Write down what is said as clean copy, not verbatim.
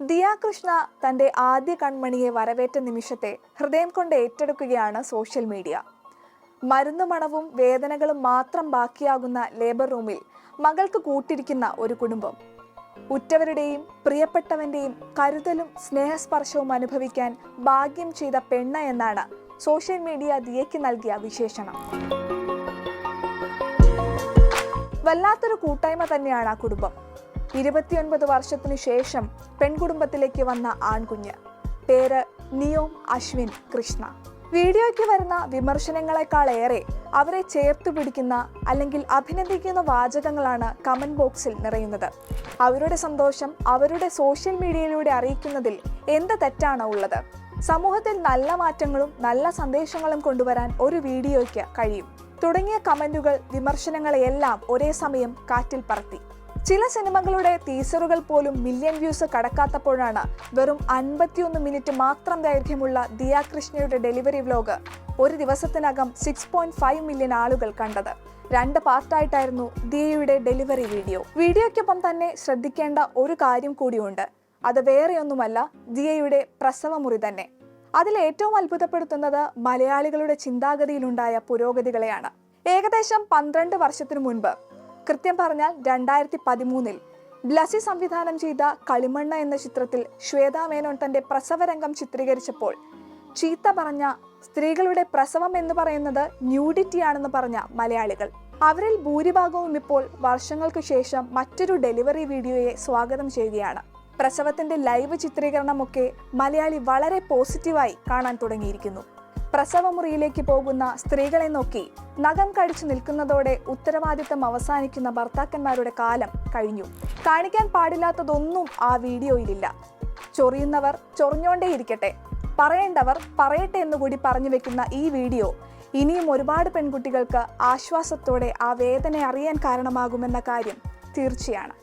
ദിയ കൃഷ്ണ തന്റെ ആദ്യ കൺമണിയെ വരവേറ്റ നിമിഷത്തെ ഹൃദയം കൊണ്ട് ഏറ്റെടുക്കുകയാണ് സോഷ്യൽ മീഡിയ. മരുന്ന് മണവും വേദനകളും മാത്രം ബാക്കിയാകുന്ന ലേബർ റൂമിൽ മകൾക്ക് കൂട്ടിരിക്കുന്ന ഒരു കുടുംബം. ഉറ്റവരുടെയും പ്രിയപ്പെട്ടവന്റെയും കരുതലും സ്നേഹസ്പർശവും അനുഭവിക്കാൻ ഭാഗ്യം ചെയ്ത പെണ്ണ എന്നാണ് സോഷ്യൽ മീഡിയ ദിയയ്ക്ക് നൽകിയ വിശേഷണം. വല്ലാത്തൊരു കൂട്ടായ്മ തന്നെയാണ് ആ കുടുംബം. 29 വർഷത്തിനു ശേഷം പെൺകുടുംബത്തിലേക്ക് വന്ന ആൺകുഞ്ഞ്. പേര് നിയോം അശ്വിൻ കൃഷ്ണ. വീഡിയോയ്ക്ക് വരുന്ന വിമർശനങ്ങളെക്കാളേറെ അവരെ ചേർത്തു പിടിക്കുന്ന അല്ലെങ്കിൽ അഭിനന്ദിക്കുന്ന വാചകങ്ങളാണ് കമന്റ് ബോക്സിൽ നിറയുന്നത്. അവരുടെ സന്തോഷം അവരുടെ സോഷ്യൽ മീഡിയയിലൂടെ അറിയിക്കുന്നതിൽ എന്ത് തെറ്റാണ് ഉള്ളത്? സമൂഹത്തിൽ നല്ല മാറ്റങ്ങളും നല്ല സന്ദേശങ്ങളും കൊണ്ടുവരാൻ ഒരു വീഡിയോയ്ക്ക് കഴിയും തുടങ്ങിയ കമന്റുകൾ വിമർശനങ്ങളെയെല്ലാം ഒരേ സമയം കാറ്റിൽ പറത്തി. ചില സിനിമകളുടെ ടീസറുകൾ പോലും മില്യൺ വ്യൂസ് കടക്കാത്തപ്പോഴാണ് വെറും 51 മിനിറ്റ് മാത്രം ദൈർഘ്യമുള്ള ദിയ കൃഷ്ണയുടെ ഡെലിവറി വ്ലോഗ് ഒരു ദിവസത്തിനകം 6.5 മില്യൺ ആളുകൾ കണ്ടത്. 2 പാർട്ടായിട്ടായിരുന്നു ദിയയുടെ ഡെലിവറി വീഡിയോ. വീഡിയോയ്ക്കൊപ്പം തന്നെ ശ്രദ്ധിക്കേണ്ട ഒരു കാര്യം കൂടിയുണ്ട്. അത് വേറെയൊന്നുമല്ല, ദിയയുടെ പ്രസവമുറി തന്നെ. അതിൽ ഏറ്റവും അത്ഭുതപ്പെടുത്തുന്നത് മലയാളികളുടെ ചിന്താഗതിയിലുണ്ടായ പുരോഗതികളെയാണ്. ഏകദേശം 12 വർഷത്തിനു മുൻപ്, കൃത്യം പറഞ്ഞാൽ 2013-ൽ ബ്ലസി സംവിധാനം ചെയ്ത കളിമണ്ണ എന്ന ചിത്രത്തിൽ ശ്വേതാ മേനോൻ തന്റെ പ്രസവരംഗം ചിത്രീകരിച്ചപ്പോൾ ചീത്ത പറഞ്ഞ, സ്ത്രീകളുടെ പ്രസവം എന്ന് പറയുന്നത് ന്യൂഡിറ്റിയാണെന്ന് പറഞ്ഞ മലയാളികൾ. അവരിൽ ഭൂരിഭാഗവും ഇപ്പോൾ വർഷങ്ങൾക്ക് ശേഷം മറ്റൊരു ഡെലിവറി വീഡിയോയെ സ്വാഗതം ചെയ്യുകയാണ്. പ്രസവത്തിന്റെ ലൈവ് ചിത്രീകരണമൊക്കെ മലയാളി വളരെ പോസിറ്റീവായി കാണാൻ തുടങ്ങിയിരിക്കുന്നു. പ്രസവമുറിയിലേക്ക് പോകുന്ന സ്ത്രീകളെ നോക്കി നഖം കടിച്ചു നിൽക്കുന്നതോടെ ഉത്തരവാദിത്തം അവസാനിക്കുന്ന ഭർത്താക്കന്മാരുടെ കാലം കഴിഞ്ഞു. കാണിക്കാൻ പാടില്ലാത്തതൊന്നും ആ വീഡിയോയിലില്ല. ചൊറിയുന്നവർ ചൊറിഞ്ഞോണ്ടേയിരിക്കട്ടെ, പറയേണ്ടവർ പറയട്ടെ എന്നുകൂടി പറഞ്ഞു വെക്കുന്ന ഈ വീഡിയോ ഇനിയും ഒരുപാട് പെൺകുട്ടികൾക്ക് ആശ്വാസത്തോടെ ആ വേദന അറിയാൻ കാരണമാകുമെന്ന കാര്യം തീർച്ചയാണ്.